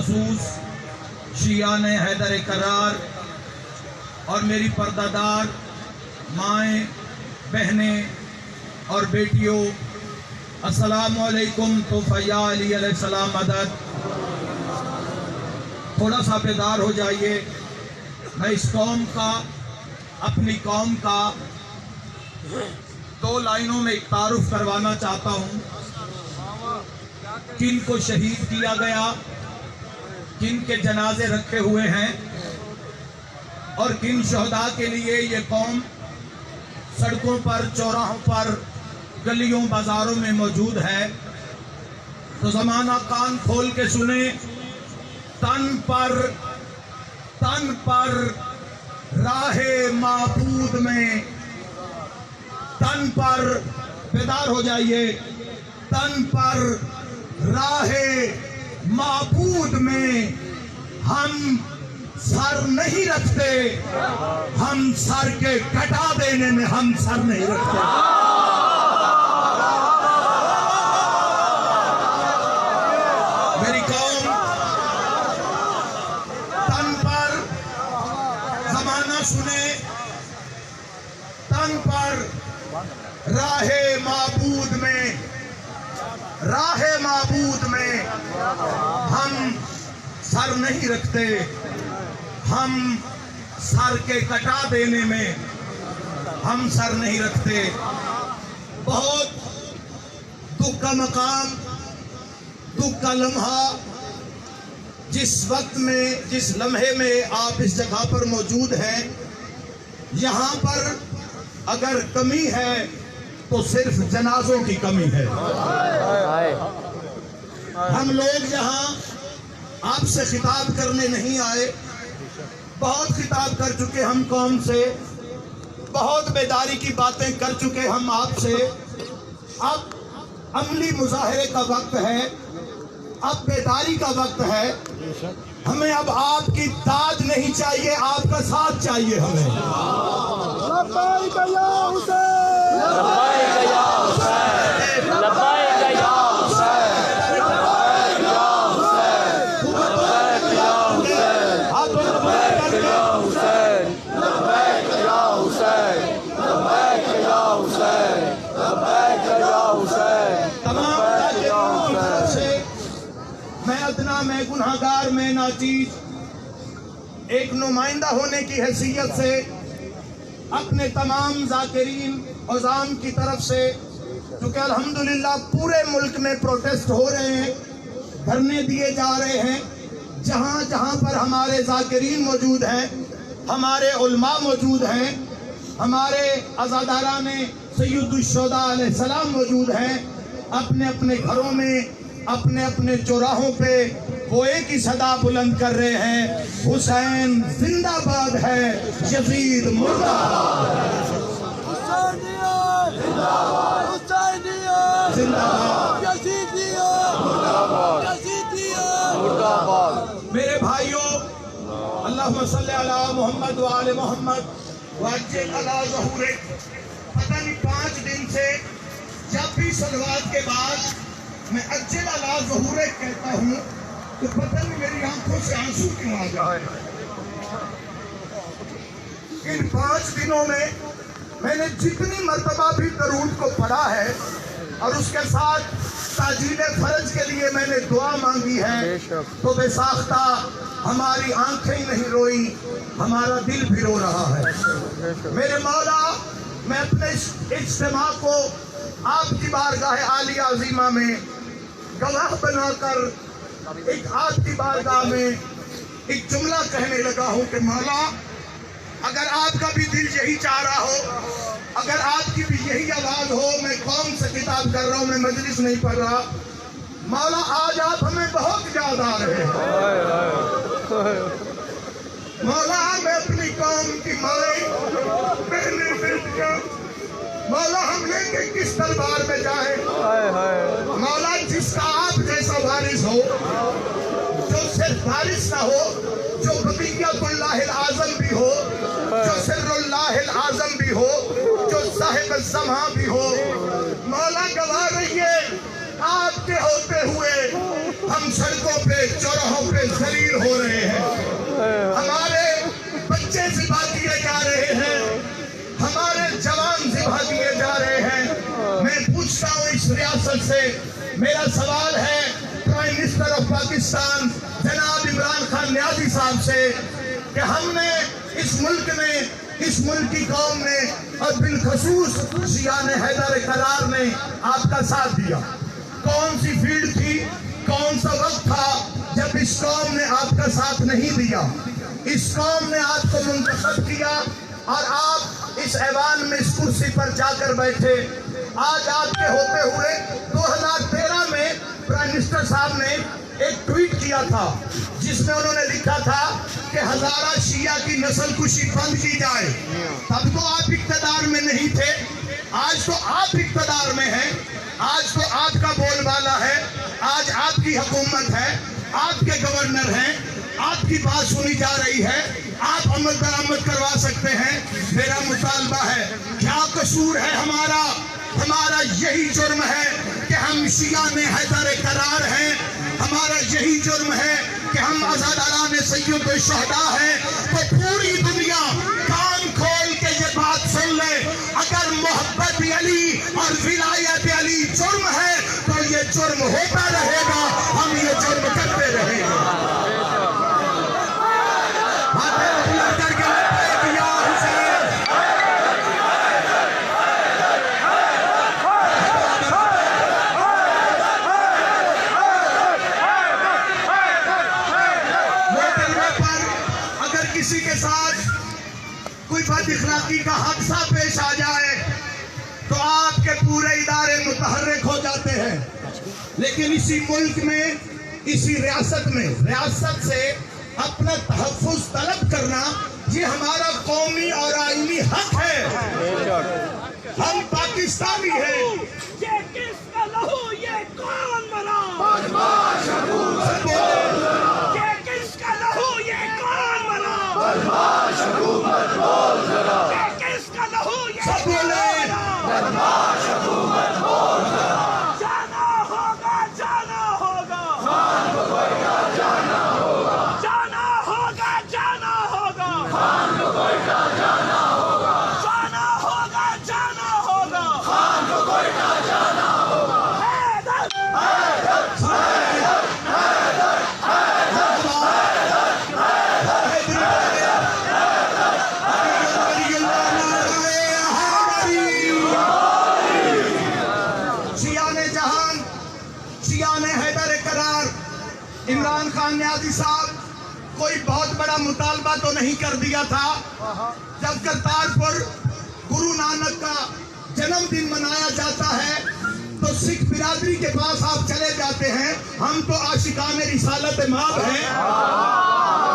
खसूस शियान हैदर करार और मेरी पर्दादार माएँ, बहनें और बेटियों, अस्सलामु अलैकुम। तो फया अली अलैहिस्सलाम मदद। थोड़ा सा बेदार हो जाइए। मैं इस कौम का, अपनी कौम का 2 लाइनों में एक तारुफ करवाना चाहता हूँ। किन को शहीद किया गया, किन के जनाजे रखे हुए हैं और किन शहदा के लिए ये कौम सड़कों पर, चौराहों पर, गलियों बाजारों में मौजूद है। तो ज़माना कान खोल के सुने। तन पर राहे माबूद में, तन पर बेदार हो जाइए। तन पर राहे माबूद में हम सर नहीं रखते, हम सर के कटा देने में हम सर नहीं रखते। मेरी कौम, तन पर ज़माना सुने। तन पर राहे माबूद में, राहे माबूद में हम सर नहीं रखते, हम सर के कटा देने में हम सर नहीं रखते। बहुत दुख का मकाम, दुख का लम्हा, जिस वक्त में, जिस लम्हे में आप इस जगह पर मौजूद हैं, यहाँ पर अगर कमी है तो सिर्फ जनाजों की कमी है। हम लोग यहाँ आपसे खिताब करने नहीं आए। बहुत खिताब कर चुके हम कौम से, बहुत बेदारी की बातें कर चुके हम आपसे। अब अमली मुजाहरे का वक्त है, अब बेदारी का वक्त है। हमें अब आपकी दाद नहीं चाहिए, आपका साथ चाहिए हमें। लब्बाइक या हुसैन, लब्बाइक या हुसैन, लब्बाइक या हुसैन, लब्बाइक या हुसैन, लब्बाइक या हुसैन, लब्बाइक या हुसैन, लब्बाइक या हुसैन, लब्बाइक या हुसैन, लब्बाइक या हुसैन। तमाम से मैं अदना, मैं गुनाहगार, मैं नाचीज, एक नुमाइंदा होने की हैसियत से अपने तमाम जाकिरीन अज़ाम की तरफ से, क्योंकि अल्हम्दुलिल्लाह पूरे मुल्क में प्रोटेस्ट हो रहे हैं, धरने दिए जा रहे हैं, जहाँ जहाँ पर हमारे जाकिरीन मौजूद हैं, हमारे उलमा मौजूद हैं, हमारे अज़ादाराने सय्यदुश्शुहदा अलैहिस्सलाम मौजूद हैं, अपने अपने घरों में, अपने अपने चौराहों पे वो एक ही सदा बुलंद कर रहे हैं, हुसैन जिंदाबाद है, यजीद मुर्दाबाद है। मेरे भाइयों, अल्लाहुम्मा सल्ली अला मुहम्मद व आले मुहम्मद वअज्जिल अला ज़हूरिक। पता नहीं 5 दिन से जब भी सलवात के बाद मैं अज्जिल अला ज़हूरिक कहता हूँ तो पता नहीं मेरी आंखों से आंसू क्यों आ जाए। इन 5 दिनों में मैंने जितनी मर्तबा भी दरूद को पढ़ा है और उसके साथ ताजील फर्ज के लिए मैंने दुआ मांगी है, तो बेसाख्ता हमारी आंखें नहीं रोई, हमारा दिल भी रो रहा है। मेरे मौला, मैं अपने इज्तिमा को आपकी बारगाह आलिया अज़ीमा में गवाह बनाकर एक आपकी बारगाह में एक जुमला कहने लगा हूँ कि मौला, अगर आपका भी दिल यही चाह रहा हो, अगर आपकी भी यही आवाज हो, मैं कौम से किताब कर रहा हूँ, मैं मजलिस नहीं पढ़ रहा, मौला आज आप हमें बहुत याद आ रहे हैं। मौला, मैं अपनी कौम की माए, बहने, बेटियां, मौला हम लेके किस दरबार में जाए। मौला, जिसका आप जैसा वारिस हो, जो सिर्फ वारिस ना हो, जो बक़ियतुल्लाहिल आज़म भी हो, जो सिर्रुल्लाहिल आज़म भी हो, जो साहिब ज़मा भी हो। मौला, गवाह रहिए, आपके होते हुए हम सड़कों पे, चौराहों पे पाकिस्तान जनाब इमरान खान न्याजी साहब से कि हमने इस मुल्क में, इस मुल्क की कौम ने और बिलखसूस शियान हैदर करार ने आपका साथ दिया। कौन सी फील्ड थी, कौन सा वक्त था जब इस कौम ने आपका साथ नहीं दिया? इस कौम ने आपको मुंतखब किया और आप इस ऐवान में, इस कुर्सी पर जाकर बैठे। आज आपके होते हुए 2013 में प्राइम मिनिस्टर साहब ने एक ट्वीट किया था जिसमें उन्होंने लिखा था कि हजारा शिया की नस्ल कुशी बंद की जाए। तब तो आप इख्तियार में नहीं थे, आज तो आप इख्तियार में हैं, आज तो आपका बोलबाला है, आज आपकी हुकूमत है, आपके गवर्नर हैं, आपकी बात सुनी जा रही है, आप अमल दरामद करवा सकते हैं। मेरा मुतालबा है, क्या कसूर है हमारा? हमारा यही जुर्म है कि हम शियान हैदर करार हैं, हमारा यही जुर्म है कि हम आज़ादारान सैयद शुहदा हैं। तो पूरी दुनिया कान खोल के ये बात सुन ले, अगर मोहब्बत अली और विलायत अली जुर्म है तो ये जुर्म होता रहेगा, हम ये जुर्म करते रहेंगे। किसी के साथ कोई बदअखलाकी का हादसा पेश आ जाए तो आपके पूरे इदारे मुतहर्रिक हो जाते हैं। लेकिन इसी मुल्क में, इसी रियासत में, रियासत से अपना तहफ़्फ़ुज़ तलब करना ये हमारा कौमी और आईनी हक है। हम पाकिस्तानी हैं। ये किसका लहू, ये कौन मरा? ये किसका लहू, ये कौन मरा? ये किसका लहू, ये सब बोले। जाना होगा, जाना होगा, जाना होगा, जाना होगा, जाना होगा, जाना होगा। हैदर, शियान हैदर करार इमरान खान न्याजी साहब कोई बहुत बड़ा मुतालबा तो नहीं कर दिया था। जब करतारपुर गुरु नानक का जन्मदिन मनाया जाता है तो सिख बिरादरी के पास आप चले जाते हैं। हम तो आशिकाने रिसालत माब हैं,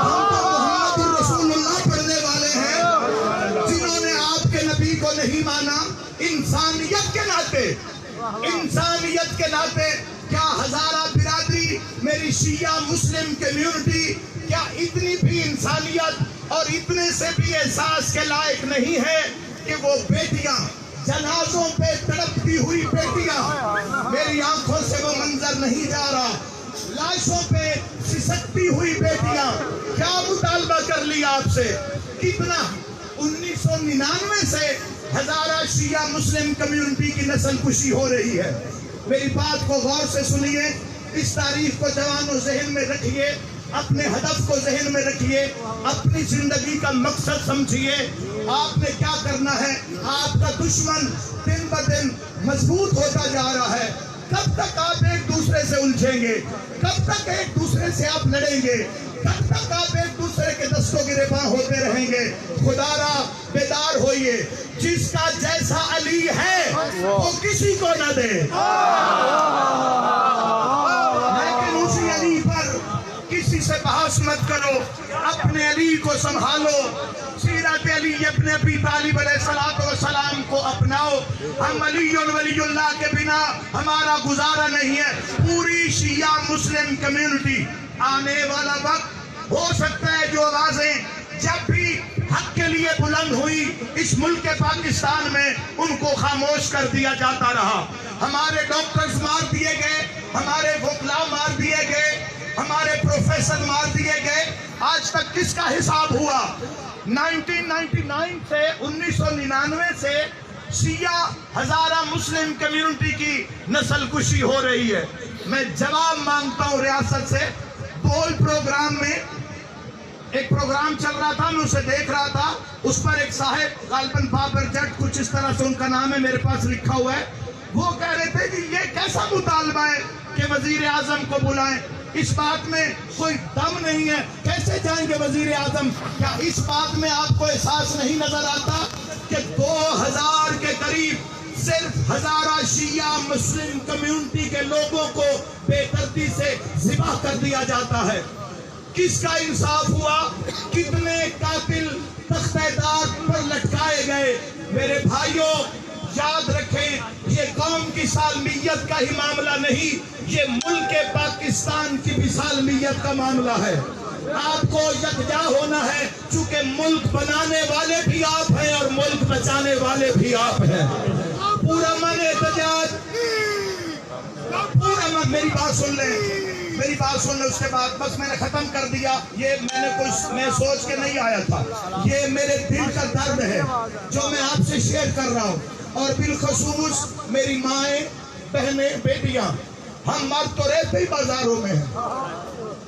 हम तो मोहम्मद रसूलुल्लाह पढ़ने वाले हैं जिन्होंने आपके नबी को नहीं माना। इंसानियत के नाते, इंसानियत के नाते क्या हजारा बिरादरी, मेरी शिया मुस्लिम कम्युनिटी, क्या इतनी भी इंसानियत और इतने से भी एहसास के लायक नहीं है कि वो बेटियां, जनाजों पे तड़पती हुई बेटियां, मेरी आंखों से वो मंजर नहीं जा रहा, लाशों पे सिसकती हुई बेटियां, क्या मुतालबा कर लिया आपसे? कितना 1999 से हजारा शिया मुस्लिम कम्युनिटी की नस्ल कुशी हो रही है। मेरी बात को गौर से सुनिए, इस तारीख को जवानों ज़हन में रखिए, अपने हदफ को ज़हन में रखिए, अपनी जिंदगी का मकसद समझिए। आपने क्या करना है? आपका दुश्मन दिन ब दिन मजबूत होता जा रहा है। कब तक आप एक दूसरे से उलझेंगे? कब तक एक दूसरे से आप लड़ेंगे? कब तक आप एक दूसरे के दस्तों गिरफ्तार होते रहेंगे? खुदारा बेदार होइए, जिसका जैसा अली है वो किसी को न दे, लेकिन उसी अली पर किसी से बहस मत करो, अपने अली को संभालो, सीरत अली अपने अबी तालिब अलैहिस्सलाम को अपनाओ। हम अली और वलीउल्लाह के बिना हमारा गुजारा नहीं है। पूरी शिया मुस्लिम कम्युनिटी, आने वाला वक्त हो सकता है जो आवाजें जब भी हक के लिए बुलंद हुई इस मुल्क के पाकिस्तान में, उनको खामोश कर दिया जाता रहा। हमारे डॉक्टर्स मार दिए गए, हमारे वकील मार दिए गए, हमारे प्रोफेसर मार दिए गए। आज तक किसका हिसाब हुआ? 1999 से 1999 से शिया हजारा मुस्लिम कम्युनिटी की नस्ल कुशी हो रही है। मैं जवाब मांगता हूँ रियासत से, गोल प्रोग्राम में एक प्रोग्राम चल रहा था, मैं उसे देख रहा था। उस पर एक साहेब गालबन बाबर जट, कुछ इस तरह से उनका नाम है, मेरे पास लिखा हुआ है। वो कह रहे थे कि ये कैसा मुतालबा है कि वजीर आजम को बुलाएं, इस बात में कोई दम नहीं है, कैसे जाएंगे वजीर आजम? क्या इस बात में आपको एहसास नहीं नजर आता कि 2000 के करीब सिर्फ हजारा शिया मुस्लिम कम्युनिटी के लोगों को बेदर्दी से ज़िबा कर दिया जाता है? किसका इंसाफ हुआ? कितने कातिल तख्तेदार पर लटकाए गए? मेरे भाइयों, याद रखें, ये कौम की सालमियत का ही मामला नहीं, ये मुल्क पाकिस्तान की भी सालमियत का मामला है। आपको यकजा होना है, चूंकि मुल्क बनाने वाले भी आप हैं और मुल्क बचाने वाले भी आप हैं। पूरा मन एहतजाज, पूरा मन, मेरी बात सुन लें, उसके बाद बस मैंने खत्म कर दिया। ये मैं सोच के नहीं आया था, ये मेरे दिल का दर्द है जो मैं आपसे शेयर कर रहा हूँ। और बिलखसूस मेरी माएँ, बहनें, बेटियां, हम मर्द तो रहते ही बाजारों में हैं,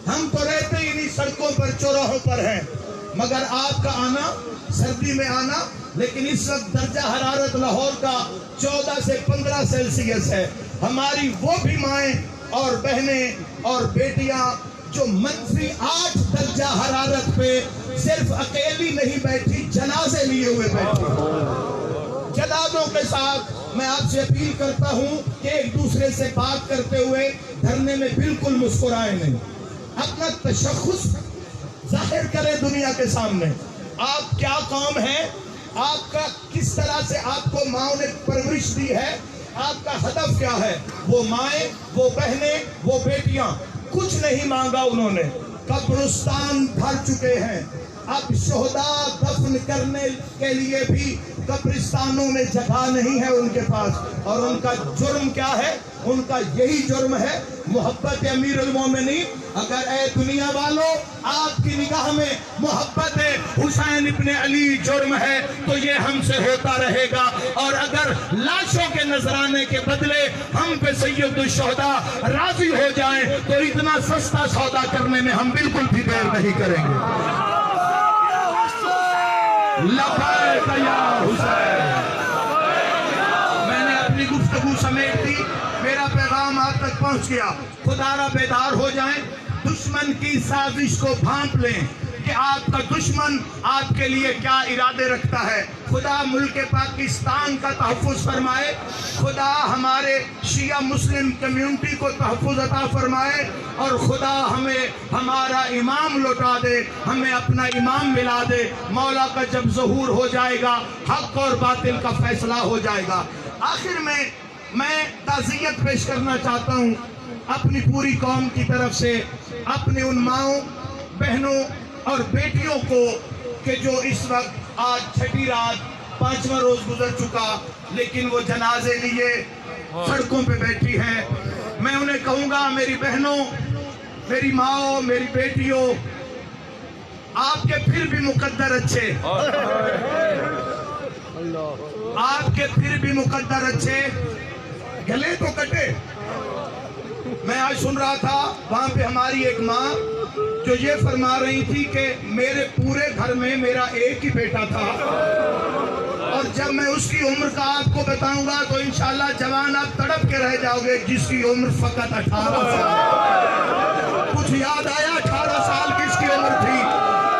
हम तो रहते ही इन्हीं सड़कों पर, चौराहों पर हैं, मगर आपका आना, सर्दी में आना, लेकिन इस वक्त दर्जा हरारत लाहौर का 14 से 15 सेल्सियस है। हमारी वो भी माएँ और बहनें और बेटियां जो -8 दर्जा हरारत पे सिर्फ अकेली नहीं बैठी, जनाजे लिए हुए बैठी। जनाजों के साथ मैं आपसे अपील करता हूं कि एक दूसरे से बात करते हुए धरने में बिल्कुल मुस्कुराए नहीं, अपना तशख्खुस जाहिर करें दुनिया के सामने। आप क्या कौम है, आपका किस तरह से आपको माँ ने परवरिश दी है, आपका हदफ क्या है? वो माएँ, वो बहनें, वो बेटियां, कुछ नहीं मांगा उन्होंने, कब्रिस्तान भर चुके हैं। अब शोहदा दफन करने के लिए भी कब्रिस्तानों में जगह नहीं है उनके पास। और उनका जुर्म क्या है? उनका यही जुर्म है, मोहब्बत अमीरुल मोमिनीन। अगर ए दुनिया वालों, आपकी निगाह में मोहब्बत हुसैन इब्ने अली जुर्म है तो ये हमसे होता रहेगा। और अगर लाशों के नजराने के बदले हम पे सैयदुल शुहदा राजी हो जाएं तो इतना सस्ता सौदा करने में हम बिल्कुल भी देर नहीं करेंगे। लबैक या हुसैन। मैंने अपनी गुफ्तगू समेट दी, मेरा पैगाम आप तक पहुंच गया। खुदारा बेदार हो जाएं, दुश्मन की साजिश को भांप लें कि आपका दुश्मन आपके लिए क्या इरादे रखता है। खुदा मुल्क पाकिस्तान का तहफ़्फ़ुज़ फरमाए, खुदा हमारे शिया मुस्लिम कम्युनिटी को तहफ़्फ़ुज़ अता फरमाए, और खुदा हमें हमारा इमाम लौटा दे, हमें अपना इमाम मिला दे। मौला का जब ज़हूर हो जाएगा, हक़ और बातिल का फैसला हो जाएगा। आखिर में मैं ताज़ियत पेश करना चाहता हूँ अपनी पूरी कौम की तरफ से, अपनी उन माओं, बहनों और बेटियों को कि जो इस वक्त आज छठी रात 5वां रोज गुजर चुका, लेकिन वो जनाजे लिए सड़कों पे बैठी हैं। मैं उन्हें कहूँगा, मेरी बहनों, मेरी माओ, मेरी बेटियों, आपके फिर भी मुकद्दर अच्छे, आपके फिर भी मुकद्दर अच्छे, गले तो कटे। मैं आज सुन रहा था वहां पे हमारी एक माँ जो ये फरमा रही थी कि मेरे पूरे घर में मेरा एक ही बेटा था, और जब मैं उसकी उम्र का आपको बताऊंगा तो इंशाल्लाह जवान आप तड़प के रह जाओगे, जिसकी उम्र फकत 18 साल। कुछ याद आया? 18 साल किसकी उम्र थी?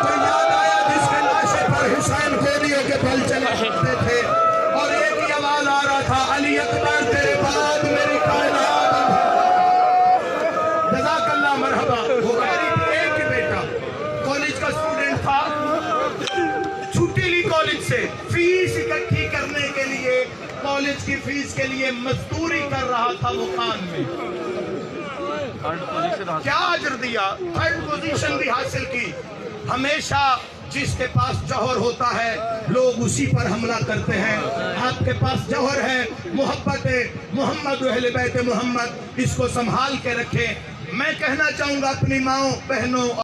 तो याद आया जिसके लाशे पर हुसैन गोलियों के बल चले सकते थे, और एक ही आवाज आ रहा था, अली अकबर तेरे बाद मेरी कायनात। जज़ाकल्लाह मरहबा। वो एक ही बेटा, कॉलेज का स्टूडेंट था, छुट्टी ली कॉलेज से, फीस इकट्ठी करने के लिए, कॉलेज की फीस के लिए मजदूरी कर रहा था वो खान में। क्या अजर दिया, 3rd पोजीशन भी हासिल की। हमेशा जिसके पास जौहर होता है लोग उसी पर हमला करते हैं। आपके पास जौहर है, मोहब्बत है, मोहम्मद अहले बैत मोहम्मद, इसको संभाल के रखें। मैं कहना चाहूंगा अपनी माओ, बहनों